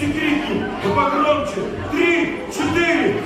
вместе крикнем. Да погромче. 3, 4.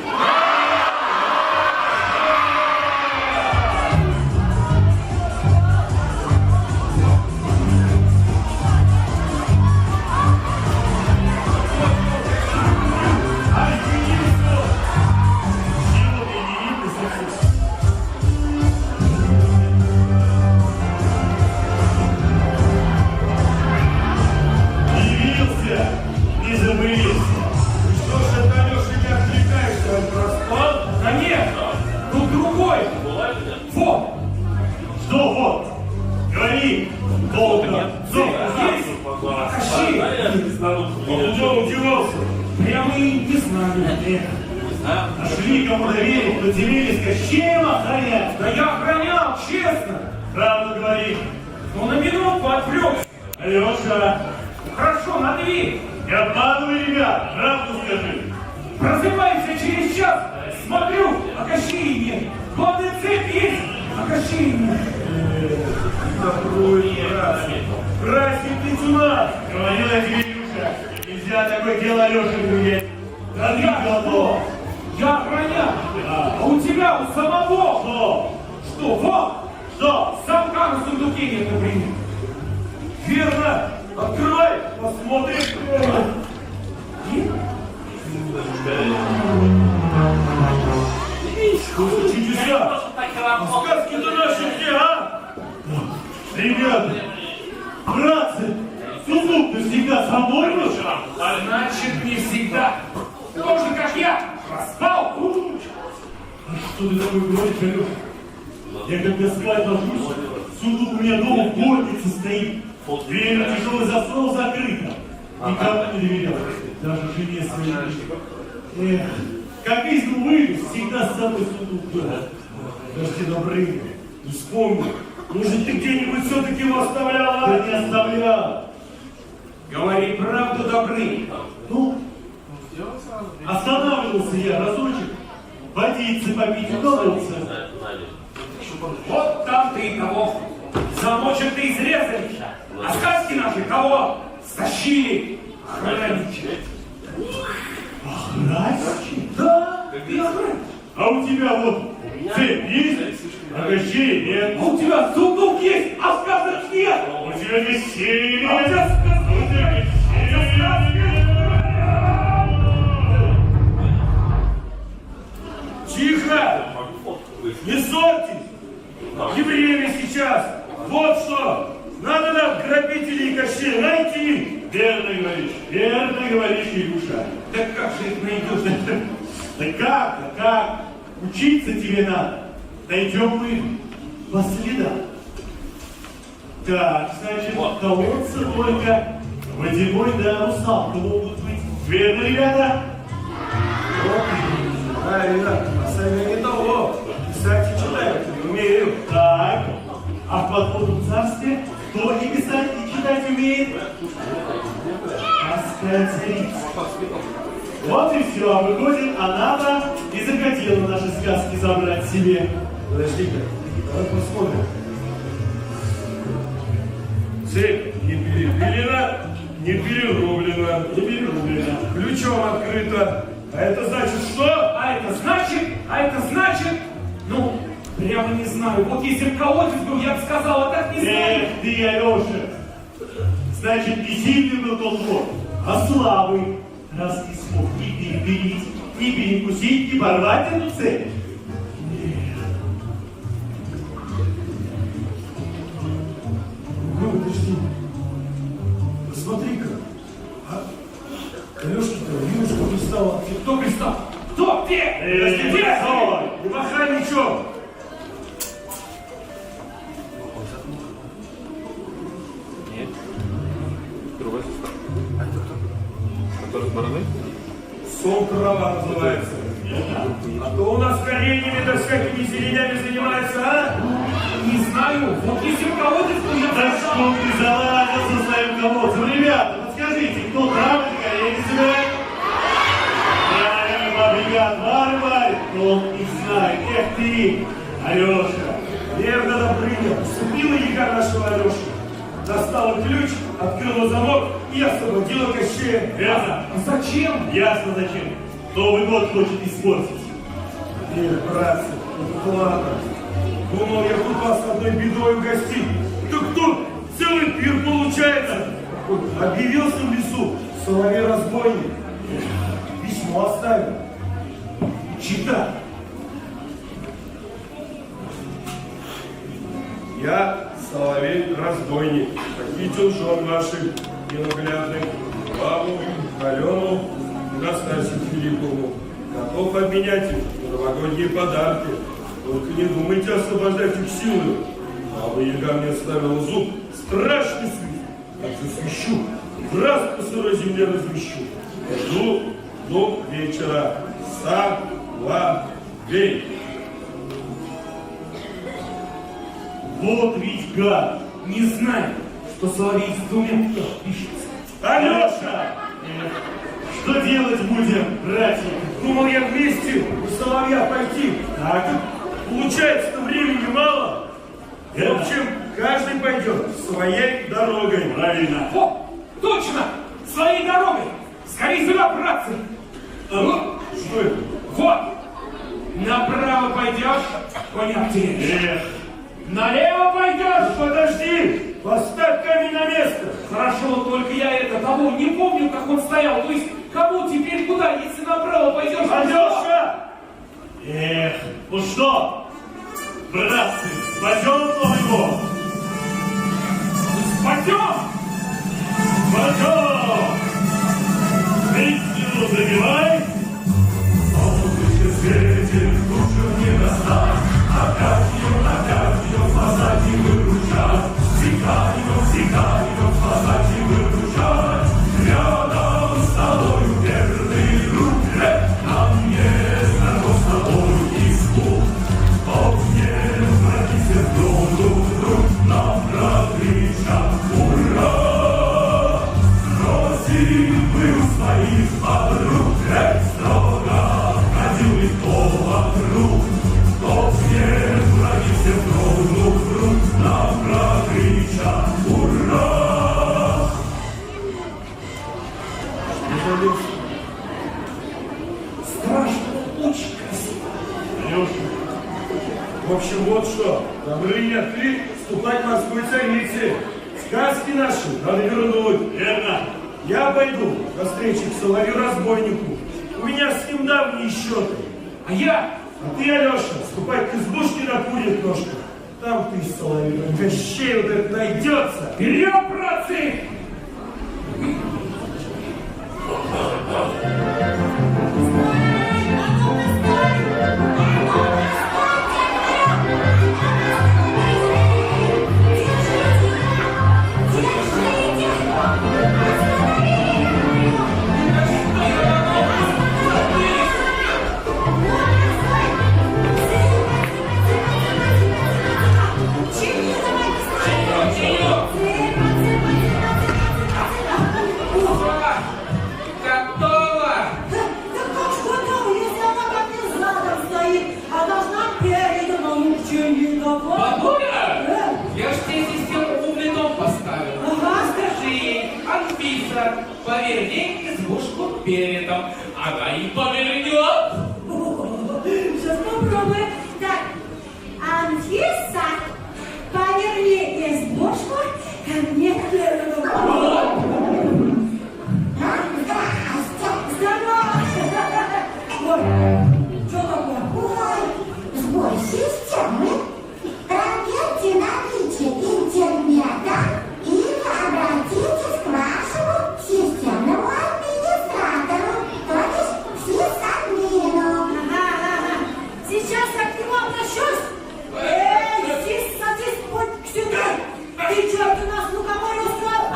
Прямо и не знаю. Нашли, кому доверить, поделились, Кощеем охранять. Да я охранял, честно. Правду говори. Но на минутку отвлекся. Алеша. Хорошо, на 2. Не обманывай, ребят, правду скажи. Просыпаемся через час. Смотрю, а Кощея нет. Главная цепь есть, а Кощея нет. Закрой, Красик лейтенант. Говорил я тебе, Илюша. Нельзя такое дело Алёше доверять. Да я что? Я охранял. А у тебя, у самого. Что? Что, вот. Что? Замка на сундуке нет, например. Верно. Открывай, посмотрим. Чудеса. Сказки-то наши где, а? Ребята, братцы, сундук-то всегда со мной был? Значит, не всегда. Тоже, как я, проспал. Что ты такой говоришь, Алёша? Я когда спать ложусь, сундук у меня дома в горнице стоит. Дверь тяжелый засов закрыта. Никому не доверял, даже жене своей. Эх, как из дому выйду, всегда с собой сундук был. Даже тебе добрый, не вспомни. Может, ты где-нибудь все-таки его оставлял, а? Да не оставлял. Говори правду, добрый. Ну, останавливался я разочек, водицы попить удалось. Вот там ты и кого. Замочек ты изрезали. А сказки наши кого? Стащили. Охранничать. Охранничать? Да, ты охранничать. А у тебя вот цепь есть? А Кощей нет. А у тебя сундук есть, а сказок нет. У тебя веселье. А у тебя сказки нет. Тихо! Не ссорьтесь! Не время сейчас! Вот что! Надо нам грабителей Кощея найти! Верно говоришь, Илюша. Да как же их найдешь? Да как? Учиться тебе надо. Найдем мы по следам. Так, значит, колодцы только водяной да русалка могут быть. Верно, ребята? Да, ребята, сами не того. Писать и читать не умею. Так, а в подводном царстве кто и писать, и читать умеет? Аская царица. Вот и все, выходит, она и захотела наши сказки забрать себе. Подожди-ка, давай посмотрим. Цепь не перепилена, не перерублена, ключом открыта. А это значит что? А это значит, ну, прямо не знаю. Вот если бы колодец был, я бы сказал, а так не знаю. Эх ты, Алеша, значит, не сильный был тот вор, а слабый. Раз не смог ни перепилить, ни перекусить, ни порвать эту цепь. Ну, подожди. Посмотри-ка. А Алешка-то, Юшка пристала. Кто пристал? Кто? Где? Где? Не махай ничем. Нет. Другой состав. А это кто? Который с бороды? Сон трава называется. А то у нас кореньями да всякими зеленями занимается, а? Не знаю. Вот если бы колодец был, я бы Да сказал. что ты залазил со своим колодцем? Ребята, подскажите, кто травы на коренья собирает? Правильно, бабья отвары варит, но он не знает. Эх ты, Алеша, верно Добрыня, вступила яга нашего Алеши. Достала ключ, открыла замок и и освободила Кощея. Верно? А зачем? Ясно зачем. Новый год хочет испортить. Нет, братцы, это ладно. Думал, я тут вас одной бедой угостить. Так тут целый пир получается. Вот объявился в лесу соловей-разбойник. Письмо оставил. Читай. Я, соловей-разбойник, похитил жен ваших ненаглядных, бабу, Алену и Настасью Филипповну. Готов обменять их на новогодние подарки. Только не думайте освобождать их силой. Баба Яга мне ставила зуб. Страшный свист. Как засвищу, в раз по сырой земле размещу. Жду до вечера. Соловей. Вот ведь гад. Не знаю, что соловей с двумя пишется. Алеша! Что делать будем, братья? Думал я вместе у соловья пойти. Так, Получается-то времени мало. В общем, каждый пойдет своей дорогой. правильно. О, точно! Своей дорогой! Скорее сюда, братцы! Что это? Вот! Направо пойдешь, коня обтеряешь. Эх, Налево пойдешь! Подожди! Поставь камень на место! Хорошо, только я того не помню, как он стоял. То есть, кому теперь куда, если направо пойдешь? Алеша! эх, ну что, братцы, спасем Новый год? Пойдем! Спасем! Истину забивай! Солнышко светит, лучше не достать. Опять ее спасать и выручать. Всегда ее спасать и выручать. Рядом с тобою верный друг, нам не знаком с тобою испуг. Огнем вратися друг, нам прокричат ура! Просим мы у своих подруг, строго ходил легко вокруг. Огнем вратися друг, нам прокричат ура! Страшно, очень красиво. Алеша, В общем, вот что. Добры нет ты ступать морской царице. Сказки наши надо вернуть. верно. Я пойду на встречу к соловью-разбойнику. У меня с ним давние счеты. А я? А ты, Алеша, ступай к избушке на курьих ножках. Там ты, соловей, Кощей вот это найдется. Вперед, братцы! Готово! Да как ж готова, если она как не задом стоит, а должна передом, а ну к чему не готова? Бабуля, я ж тебе систему умный дом поставил. Ага. Скажи ей, Анфиса, поверни избушку передом. Она и повернет. Сейчас попробуем. Так, Анфиса, поверни избушку ко мне передом. Здорово! Ой, что такое? Ой, сбой системы. Проверьте наличие интернета или обратитесь к вашему системному администратору, то есть сисадмину. Ага. Сейчас я к нему обращусь. Сис, садись, будь сюда. Ты что, ты нас лукоморье устроил, а?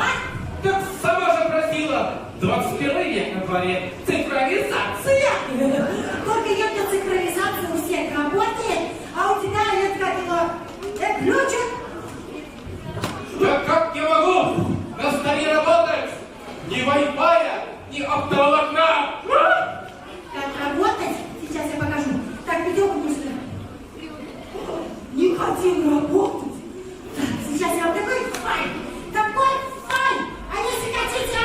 Так сама же просила. 21 век на дворе. Цифровизация. Только эта цифровизация у всех работает, а у тебя это как его ключик. Да как я могу на столе работать? Ни Wi-Fi, ни оптоволокна. Как работать? Сейчас я покажу. Так, идем быстро. Не хотим работать. Так, сейчас я вам такой файн. А если хотите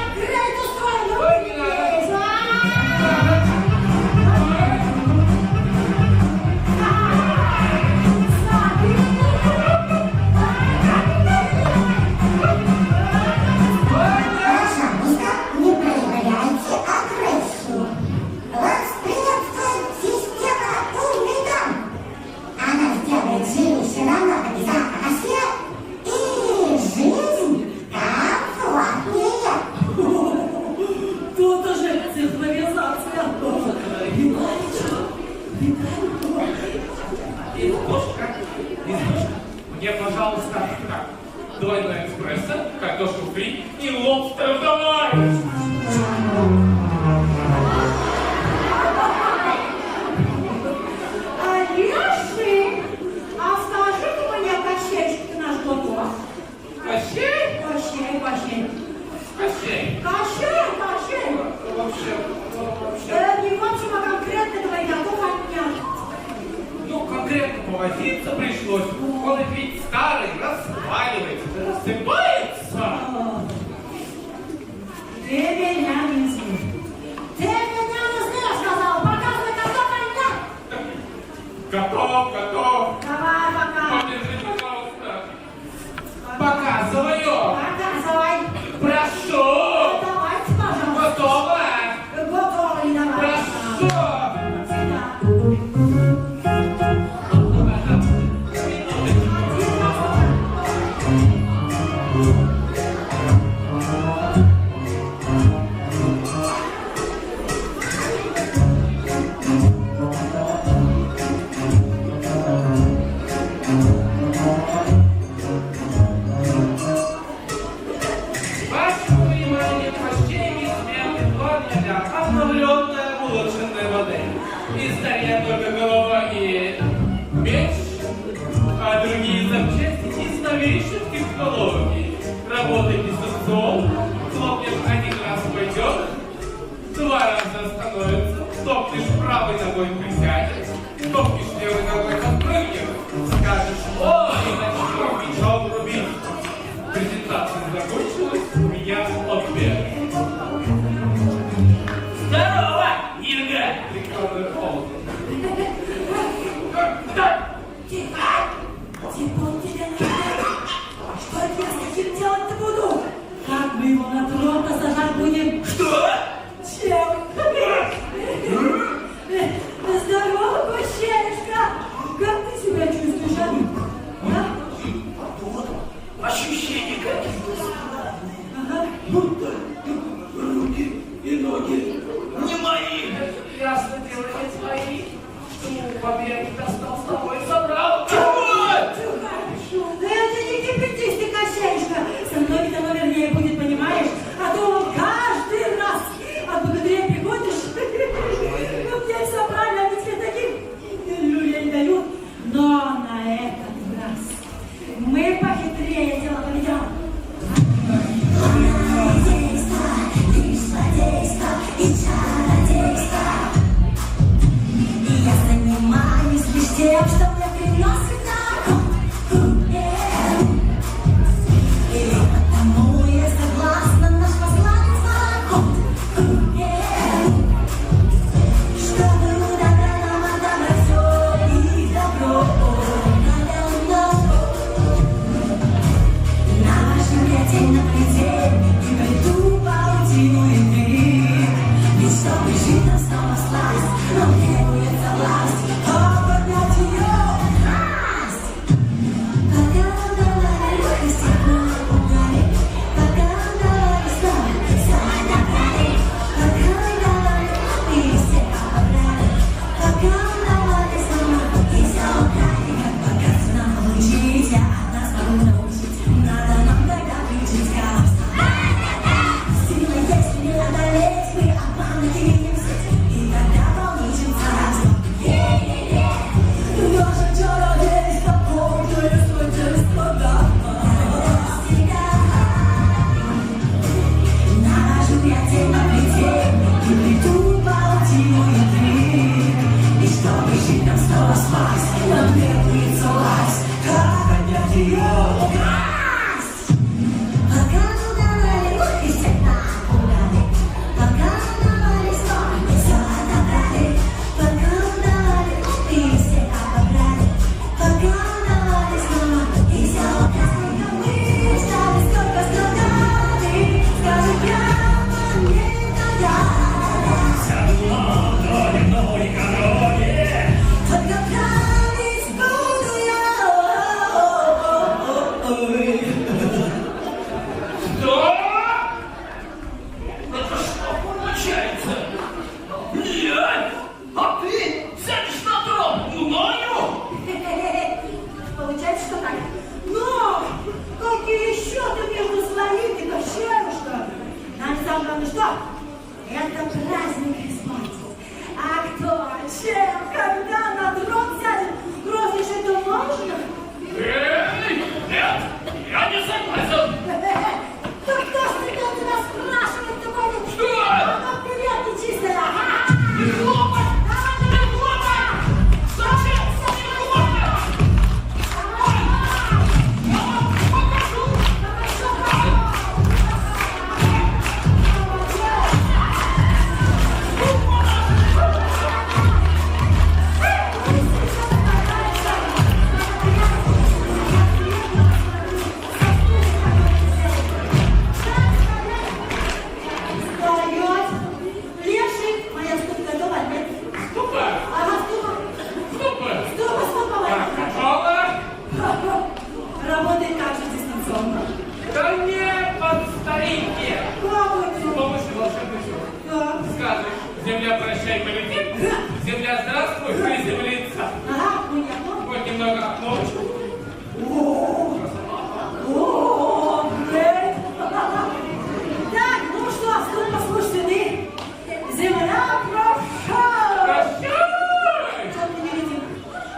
Избушка. Мне, пожалуйста, так. Двойной эспрессо, картошку фри и лобстер давай. Олеши, а скажи мне, Кощеюшка, ты наш готов? Кощей? Кощей. Кощей. Кощей. Вообще. Не в общем, а конкретно говори, готов от меня. Ну, конкретно повозиться пришлось. Он ведь старый, разваливается, рассыпается. Ты меня не знаешь. Ты меня не знаешь, сказал. Показывай, готов от меня. Готов. Давай, пока. Подержи, пожалуйста. Показываю. Показывай. Прошу. Давайте, пожалуйста. Готово. Готово, и давай. Прошу. Сюда. Ваше внимание, почтение смерти плана обновленная улучшенная модель. Из старья только голова и меч, а другие запчасти из новейших технологий. Работает дистанционно, хлопнешь один раз пойдет, два раза остановится, топнешь правой ногой присядешь, топнешь левой ногой подпрыгнешь, скажешь «Ой!» и начнешь мечом рубить. Презентация закончилась, у меня обед. Здорово, Ирга! Прикладывай холод. Типун тебе надо. Что я с таким делать-то буду? Как мы его на трон посажать будем? Что? Чем? Здорово, Кощеюшка! Как ты себя чувствуешь, а? Ощущения какие-то странные. Ага. Будто руки и ноги не мои. Ясно дело, не твои. Что побег достал с тобой и забрал. Хорошо. Да это не кипятись ты, Кощеюшка. Со мной это, вернее, будет, понимаешь? А то каждый раз от благодаря приходишь. Ну, мне все правильно, они тебе таких люлей дают. Но на этот раз мы похитрее дело поведем. Я занимаюсь лишь тем, что мне приносит доход. И потому я согласна наш посланный закон. Чтобы у добра нам отобрать все и добро. На вашем лете на пределе и приду паутину игры. Ведь чтобы жить нам снова сласть, нам требуется власть. Поднять ее власть. Пока нам дала легкость, как мы напугали. Пока нам дала снова все набрали. Пока нам дала и все обобрали. Пока нам дала снова и все украли. Как показано получить, я от нас могу научить. Надо нам тогда включить коварство. Сила есть, не одолеть, мы обмануты не в сеть. И тогда волнительно царство. скажешь? Земля, прощай, полетит. Земля, здравствуй, приземлится. Ага, ну я помню. Вот немного окно. О, привет. Так, ну что, стоит послушать сюда. Земля, прощай. Прощай! Что ты не видел?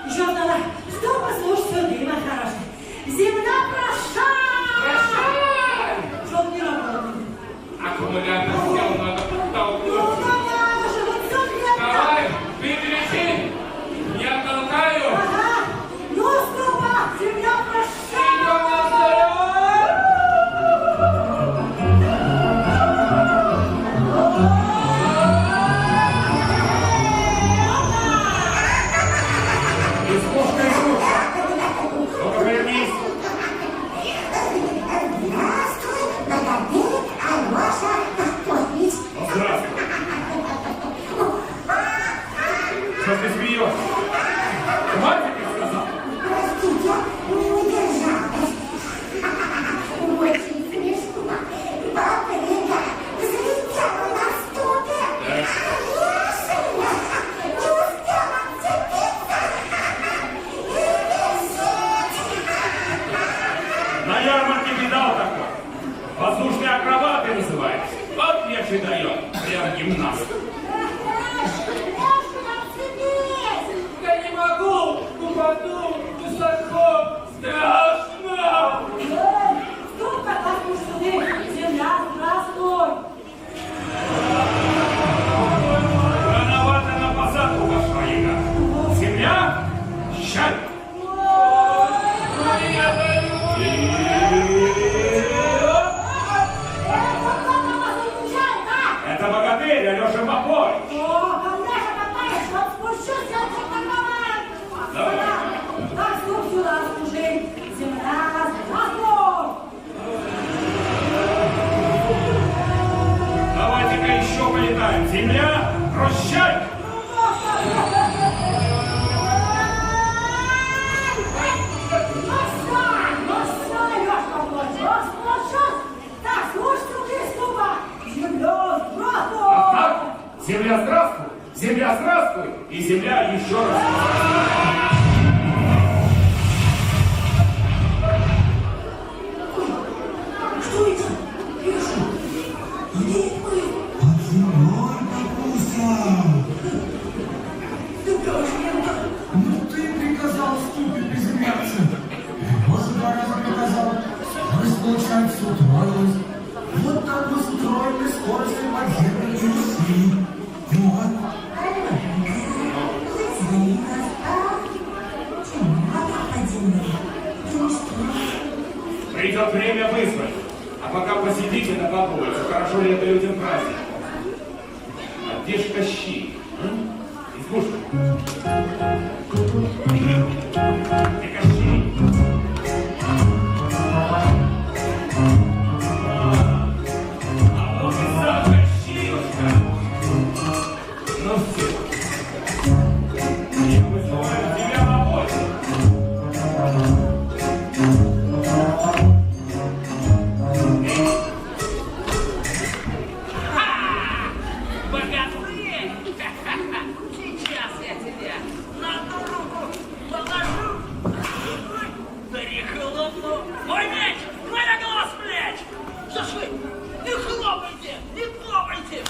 Еще надо. Что послушать сюда, моя хорошая? Земля, прощай. Прощай! Что ты не работаешь? Аккумулятор сел, надо Ну, подтолкнуть. давай же, вот тут я Давай, выключи. Я толкаю. Ага. Ну, ступа, земля, прощай. Идем на здоровье. Избушка, избушка. Ну-ка, повернись. Ну, здравствуй. Что ты смеешься? Хватит, я сказал. На ярмарке видал такой. Воздушные акробаты называются. Вот я дает. Прям гимнаст. Я не могу. Упаду высоко. Страшно. Ступа, послушай сюда. Земля, здравствуй. Рановато на посадку пошла яга. Земля, щаль. Я Это богатырь, Алеша Попой. О, Алеша, катаешь, вот спущусь, я тебя такова. Давай. Так, стоп сюда, служи. Земля, здравствуй. Давайте-ка еще полетаем. Земля, прощай. Так, земля, здравствуй. Земля, здравствуй. И земля еще раз. Что это? Леша, где мы? Ты тоже не Ну ты приказал ступе приземляться. Может, 2 раза приказал. Скорость, получается, утроилась. Вот так мы с утроенной скоростью подземной и ушли. Вот. Придет время вызвать. А пока посидите да подумайте, хорошо ли это людям праздник. А где ж Кощей? Избушка. Где Кощей? А вот и сам Кощеюшка. Ну все. И мы слушаем тебя на бой. Богатырь! Сейчас я тебе на одну руку положу. Перехлопну. Мой меч! Моя голова с плеч! Зашли! Не хлопайте! Не хлопайте!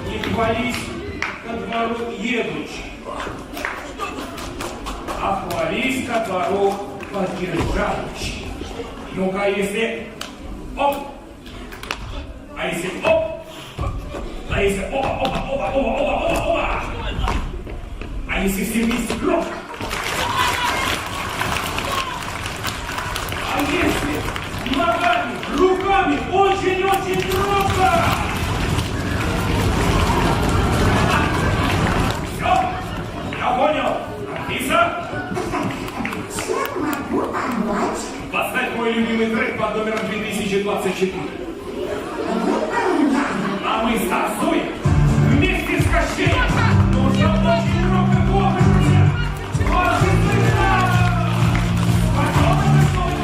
Не хвались ко двору едучи, а хвались ко двору поддержавший. Ну-ка, если оп, а если оп, а если опа, а если все вместе громко, а если ногами, руками очень-очень громко. Все, я понял. Алиса, Чем могу помочь? поставь мой любимый трек под номером 2024. А мы стартуем вместе с Кощеем. Нужно очень много хлопать, друзья. Ваши слышат! Потом это снова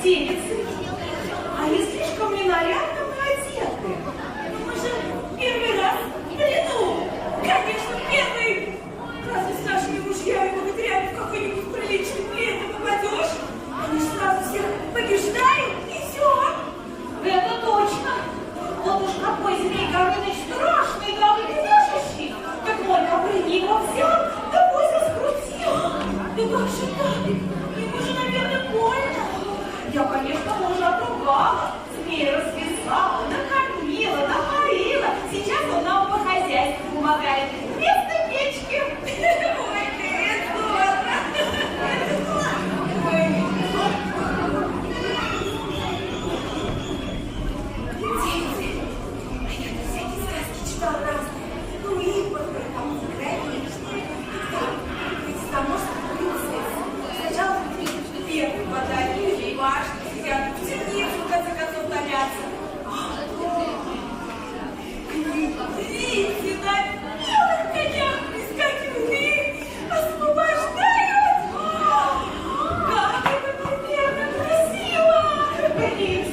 девицы. А не слишком ли нарядно мы одеты? Ну, мы же первый раз в плену. Конечно, первый. Разве с нашими мужьями богатырями в какой-нибудь приличный плен ты попадешь? Они сразу всех побеждают, и все. Это точно. Вот уж какой Змей Горыныч страшный, да выглядящий. Так мой капрыник его взял, да поза скрутил. Да как же так? Ему же, наверное, больно. Я, конечно, мужа отругала, змея развязала, накормила, напоила. Сейчас он нам по хозяйству помогает. Вместо печки. Ой, ты здорово. Дети, а я на всякие сказки читала разные. Ну и вот там заграничные. Ведь заморская принцесса. Сначала первый подарили ей башню, сидят в темницу, в конце концов, томятся. Видите, на белых конях прискакивают, освобождают. Как это примерно красиво! Принц